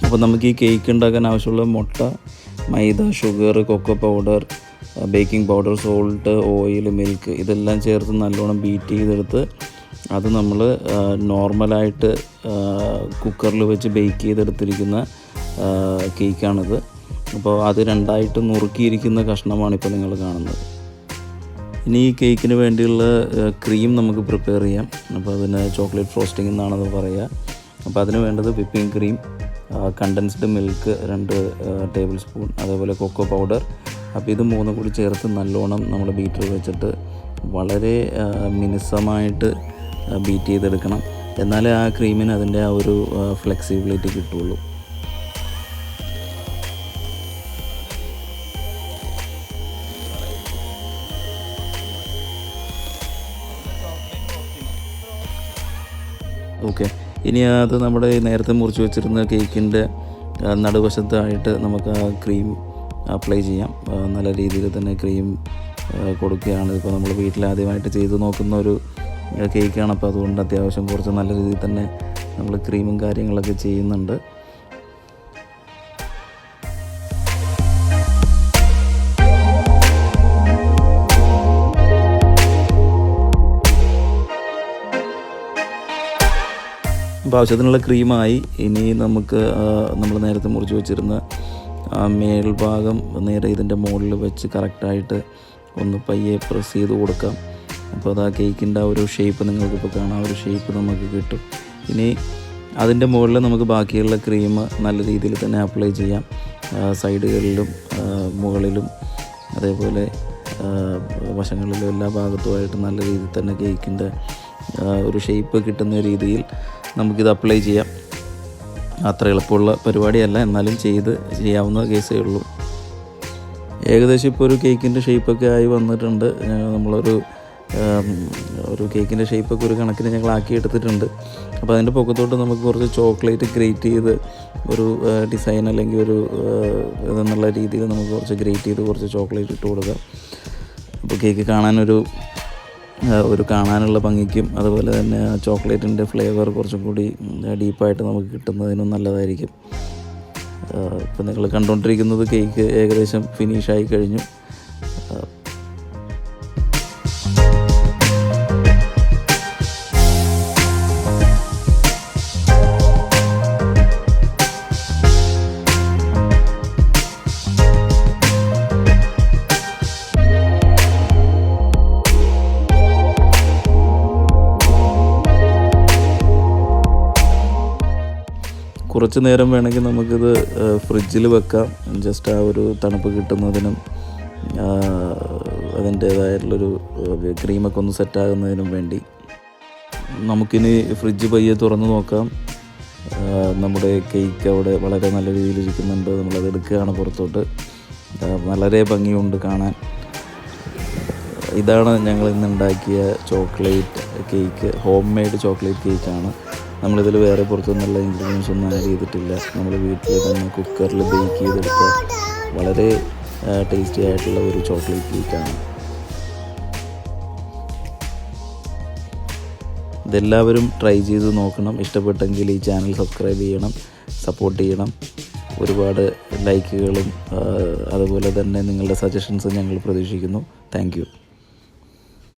അപ്പോൾ നമുക്ക് ഈ കേക്ക് ഉണ്ടാക്കാൻ ആവശ്യമുള്ള മുട്ട, maida, sugar, cocoa powder, baking powder, salt, oil, milk ഇതെല്ലാം ചേർത്ത് നല്ലോണം ബീറ്റ് ചെയ്തെടുത്ത് അത് നമ്മൾ നോർമലായിട്ട് കുക്കറിൽ വെച്ച് ബേക്ക് ചെയ്തെടുത്തിരിക്കുന്ന കേക്കാണിത്. അപ്പോൾ അത് രണ്ടായിട്ട് നുറുക്കിയിരിക്കുന്ന കഷ്ണമാണ് ഇപ്പോൾ നിങ്ങൾ കാണുന്നത്. ഇനി ഈ കേക്കിന് വേണ്ടിയുള്ള ക്രീം നമുക്ക് പ്രിപ്പയർ ചെയ്യാം. അപ്പോൾ അതിന് ചോക്ലേറ്റ് ഫ്രോസ്റ്റിംഗ് എന്നാണത് പറയുക. അപ്പോൾ അതിന് വേണ്ടത് whipping cream, condensed milk 2 table spoon, അതേപോലെ കൊക്കോ പൗഡർ. അപ്പോൾ ഇത് 3 കൂടി ചേർത്ത് നല്ലോണം നമ്മൾ ബീറ്റർ വെച്ചിട്ട് വളരെ മിനുസമായിട്ട് ബീറ്റ് ചെയ്തെടുക്കണം. എന്നാലേ ആ ക്രീമിന് അതിൻ്റെ ആ ഒരു ഫ്ലെക്സിബിലിറ്റി കിട്ടുള്ളൂ. ഓക്കെ, ഇനി അത് നമ്മുടെ നേരത്തെ മുറിച്ച് വെച്ചിരുന്ന കേക്കിൻ്റെ നടുവശത്തായിട്ട് നമുക്ക് ആ ക്രീം അപ്ലൈ ചെയ്യാം. നല്ല രീതിയിൽ തന്നെ ക്രീം കൊടുക്കുകയാണ്. ഇപ്പോൾ നമ്മൾ വീട്ടിൽ ആദ്യമായിട്ട് ചെയ്ത് നോക്കുന്ന ഒരു കേക്കാണ്. അപ്പോൾ അതുകൊണ്ട് അത്യാവശ്യം കുറച്ച് നല്ല രീതിയിൽ തന്നെ നമ്മൾ ക്രീമും കാര്യങ്ങളൊക്കെ ചെയ്യുന്നുണ്ട്. അപ്പോൾ ആവശ്യത്തിനുള്ള ക്രീമായി. ഇനി നമുക്ക് നമ്മൾ നേരത്തെ മുറിച്ച് വെച്ചിരുന്ന മേൽഭാഗം നേരെ ഇതിൻ്റെ മുകളിൽ വെച്ച് കറക്റ്റായിട്ട് ഒന്ന് പയ്യെ പ്രസ് ചെയ്ത് കൊടുക്കാം. അപ്പോൾ അത് ആ കേക്കിൻ്റെ ആ ഒരു ഷേപ്പ് നിങ്ങൾക്കിപ്പോൾ കാണാം, ഒരു ഷേപ്പ് നമുക്ക് കിട്ടും. ഇനി അതിൻ്റെ മുകളിൽ നമുക്ക് ബാക്കിയുള്ള ക്രീം നല്ല രീതിയിൽ തന്നെ അപ്ലൈ ചെയ്യാം. സൈഡുകളിലും മുകളിലും അതേപോലെ വശങ്ങളിലും എല്ലാ ഭാഗത്തുമായിട്ട് നല്ല രീതിയിൽ തന്നെ കേക്കിൻ്റെ ഒരു ഷേപ്പ് കിട്ടുന്ന രീതിയിൽ നമുക്കിത് അപ്ലൈ ചെയ്യാം. അത്ര എളുപ്പമുള്ള പരിപാടിയല്ല, എന്നാലും ചെയ്യാവുന്ന കേസേ ഉള്ളൂ. ഏകദേശം ഇപ്പോൾ ഒരു കേക്കിൻ്റെ ഷേപ്പൊക്കെ ആയി വന്നിട്ടുണ്ട്. നമ്മളൊരു കേക്കിൻ്റെ ഷേപ്പൊക്കെ ഒരു കണക്കിന് ഞങ്ങൾ ആക്കി എടുത്തിട്ടുണ്ട്. അപ്പോൾ അതിൻ്റെ പൊക്കത്തോട്ട് നമുക്ക് കുറച്ച് ചോക്ലേറ്റ് ഗ്രേറ്റ് ചെയ്ത് ഒരു ഡിസൈൻ അല്ലെങ്കിൽ ഒരു ഇതെന്നുള്ള രീതിയിൽ നമുക്ക് കുറച്ച് ഗ്രേറ്റ് ചെയ്ത് കുറച്ച് ചോക്ലേറ്റ് ഇട്ട് കൊടുക്കാം. അപ്പോൾ കേക്ക് കാണാനുള്ള ഭംഗിക്കും അതുപോലെ തന്നെ ചോക്ലേറ്റിൻ്റെ ഫ്ലേവർ കുറച്ചും കൂടി ഡീപ്പായിട്ട് നമുക്ക് കിട്ടുന്നതിനും നല്ലതായിരിക്കും. ഇപ്പോൾ നിങ്ങൾ കണ്ടുകൊണ്ടിരിക്കുന്നത് കേക്ക് ഏകദേശം ഫിനിഷായി കഴിഞ്ഞു. കുറച്ച് നേരം വേണമെങ്കിൽ നമുക്കിത് ഫ്രിഡ്ജിൽ വെക്കാം, ജസ്റ്റ് ആ ഒരു തണുപ്പ് കിട്ടുന്നതിനും അതിൻ്റേതായിട്ടുള്ളൊരു ക്രീമൊക്കെ ഒന്ന് സെറ്റാകുന്നതിനും വേണ്ടി. നമുക്കിനി ഫ്രിഡ്ജ് പയ്യെ തുറന്ന് നോക്കാം. നമ്മുടെ കേക്ക് അവിടെ വളരെ നല്ല രീതിയിൽ ഇരിക്കുന്നുണ്ട്. നമ്മളത് എടുക്കുകയാണ് പുറത്തോട്ട്. വളരെ ഭംഗിയുണ്ട് കാണാൻ. ഇതാണ് ഞങ്ങൾ ഇന്ന് ഉണ്ടാക്കിയ chocolate cake. Home made chocolate കേക്കാണ്. നമ്മളിതിൽ വേറെ പുറത്തുനിന്നുള്ള ഇൻഗ്രീഡിയൻസ് ഒന്നും ആഡ് ചെയ്തിട്ടില്ല. നമ്മൾ വീട്ടിൽ തന്നെ കുക്കറിൽ ബേക്ക് ചെയ്തെടുത്ത വളരെ ടേസ്റ്റി ആയിട്ടുള്ള ഒരു ചോക്ലേറ്റ് കേക്കാണ്. ഇതെല്ലാവരും ട്രൈ ചെയ്ത് നോക്കണം. ഇഷ്ടപ്പെട്ടെങ്കിൽ ഈ ചാനൽ സബ്സ്ക്രൈബ് ചെയ്യണം, സപ്പോർട്ട് ചെയ്യണം. ഒരുപാട് ലൈക്കുകളും അതുപോലെ തന്നെ നിങ്ങളുടെ സജഷൻസും ഞങ്ങൾ പ്രതീക്ഷിക്കുന്നു. Thank you.